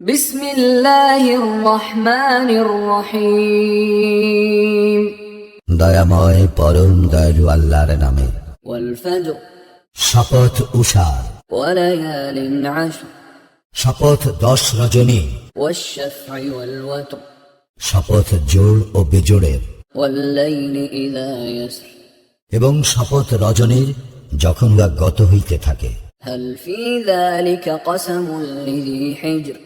বিসমিল্লাহির রহমানির রহিম। দয়াময় পরম দয়ালু আল্লাহর নামে। ওয়াল ফাজর, শপথ উষার। ওয়া লায়ালিন আশর, শপথ 10 রজনী। ওয়াশ শাফঈ ওয়াল ওয়াতর, শপথ জোড় ও বেজোড়ের। ওয়াল লাইলি ইযা ইয়াসর, এবং শপথ রজনীর যখন উহা গত হইতে থাকে। হাল ফী যালিকা কসমুল লিযী হিজর,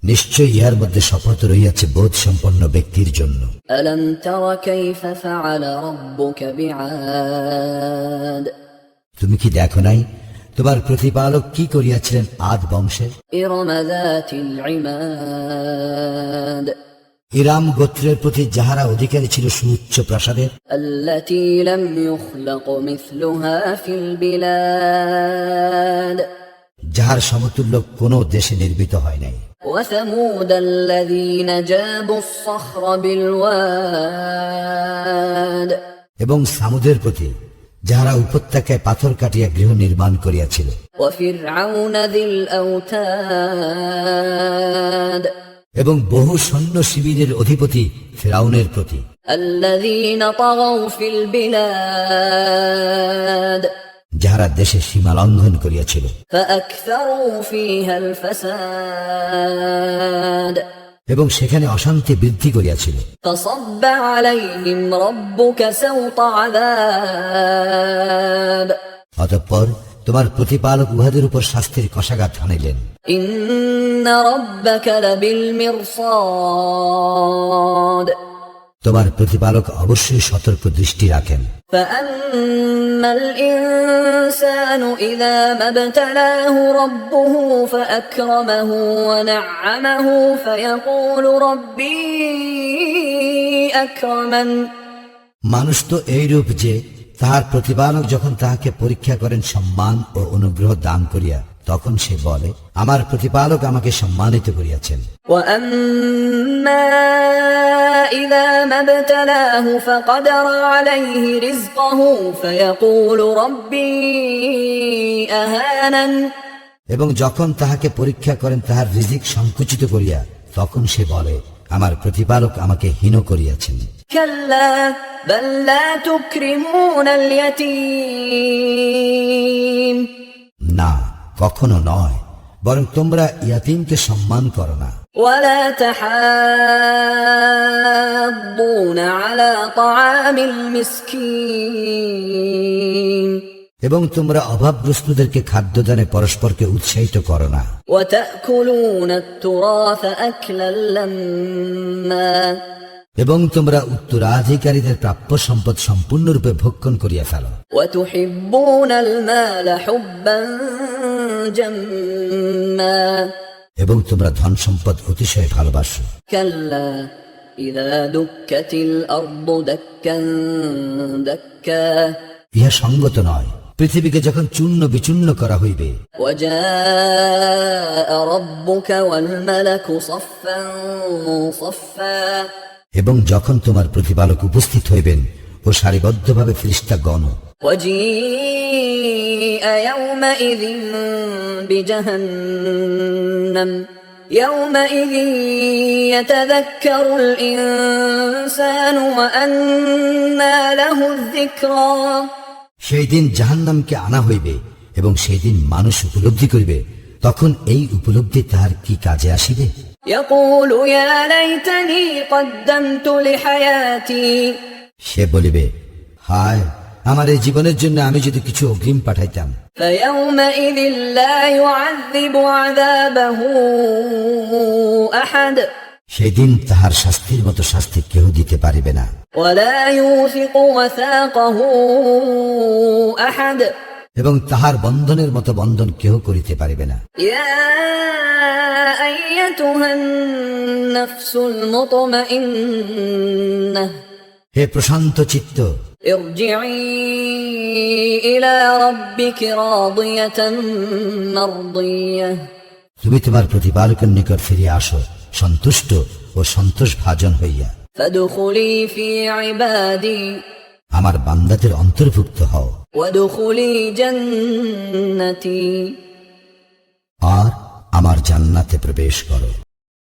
নিশ্চয় ইহার মধ্যে শপথ রহিয়াছে বোধ সম্পন্ন ব্যক্তির জন্য। আলাম তারা কাইফা ফাআলা রাব্বুকা বিআদ, তুমি কি দেখো নাই তোমার প্রতিপালক কি করিয়াছিলেন আদ বংশে? ইরম যাতিল ইমাদ, ইরাম গোত্রের প্রতি যাহারা অধিকারী ছিল সুউচ্চ প্রাসাদের। আল্লাতী লাম ইউখলাক মিসলুহা ফিল বিলাদ, যাহার সমতুল্য কোনো দেশে নির্মিত হয় নাই। وثمود الذين جابوا الصخر بالواد, এবং সামুদের প্রতি যাহারা উপত্যকায় পাথর কাটিয়া গৃহ নির্মাণ করিয়াছিল। وفرعون ذي الأوتاد, এবং বহু সৈন্য শিবিরের অধিপতি ফিরআউনের প্রতি। الذين طغوا في البلاد, যাহারা দেশে সীমা লঙ্ঘন করিয়াছিল। فأكثروا فيها الفساد, এবং সেখানে অশান্তি বৃদ্ধি করিয়াছিল। فصب عليهم ربك سوط عذاب, অতঃপর তোমার প্রতিপালক উহাদের উপর শাস্তির কষাঘাত হানিলেন। إن ربك لبالمرصاد, তোমার প্রতিপালক অবশ্যই সতর্ক দৃষ্টি রাখেন। فأما الإنسان إذا ما ابتلاه ربه فأكرمه ونعمه فيقول ربي أكرمن, মানুষ তো এইরূপ যে তাহার প্রতিপালক যখন তাহাকে পরীক্ষা করেন সম্মান ও অনুগ্রহ দান করিয়া, তখন সে বলে আমার প্রতিপালক আমাকে সম্মানিত করিয়াছেন। وأما إذا ما ابتلاه فقدر عليه رزقه فيقول ربي أهانن, এবং যখন তাহাকে পরীক্ষা করেন তাহার রিজিক সংকুচিত করিয়া, তখন সে বলে আমার প্রতিপালক আমাকে হীন করিয়াছেন। كلا بل لا تكرمون اليتيم, না, কখনো নয়, বরং তোমরা ইয়াতীমকে সম্মান করো না। ولا تحاضون على طعام المسكين, এবং তোমরা অভাবগ্রস্তদেরকে খাদ্যদানে পরস্পরকে উৎসাহিত করো না। وتأكلون التراث أكلا لما, এবং তোমরা উত্তরাধিকারীদের প্রাপ্য সম্পদ সম্পূর্ণরূপে ভক্ষণ করিয়া ফেলো। وتحبون المال حبا جما, এবং তোমরা ধন সম্পদ অতিশয় ভালোবাসো। كلا إذا دكت الأرض دكا دكا, ইহা সঙ্গত নয় পৃথিবীকে যখন চূর্ণ বিচূর্ণ করা হইবে। وجاء ربك والملك صفا صفا, এবং যখন তোমার প্রতিপালক উপস্থিত হইবেন ও সারিবদ্ধভাবে ফেরেশতাগণ। وجيء يومئذ بجهنم يومئذ يتذكر الإنسان وأنى له الذكرى, সেই দিন জাহান্নামকে আনা হইবে এবং সেই দিন মানুষ উপলব্ধি করিবে, তখন এই উপলব্ধি তাহার কি কাজে আসিবে। يقول يا ليتني قدمت لحياتي, সে বলিবে হায় আমার এই জীবনের জন্য আমি যদি কিছু অগ্রিম পাঠাইতাম। فيومئذ لا يعذب عذابه أحد, সেই দিন তাহার শাস্তির মতো শাস্তি কেউ দিতে পারিবে না। ولا يوثق وثاقه أحد, এবং তাহার বন্ধনের মতো বন্ধন কেউ করিতে পারিবে না। يا أيتها النفس المطمئنة, হে প্রশান্ত চিত্ত, ارجعي إلى ربك راضية مرضية, তুমি তোমার প্রতিপালকের নিকট ফিরে আসো সন্তুষ্ট ও সন্তোষ ভাজন হইয়া। فادخلي في عبادي, আমার বান্দাদের অন্তর্ভুক্ত হও। وادخلي جنتي, আর আমার জান্নাতে প্রবেশ করো।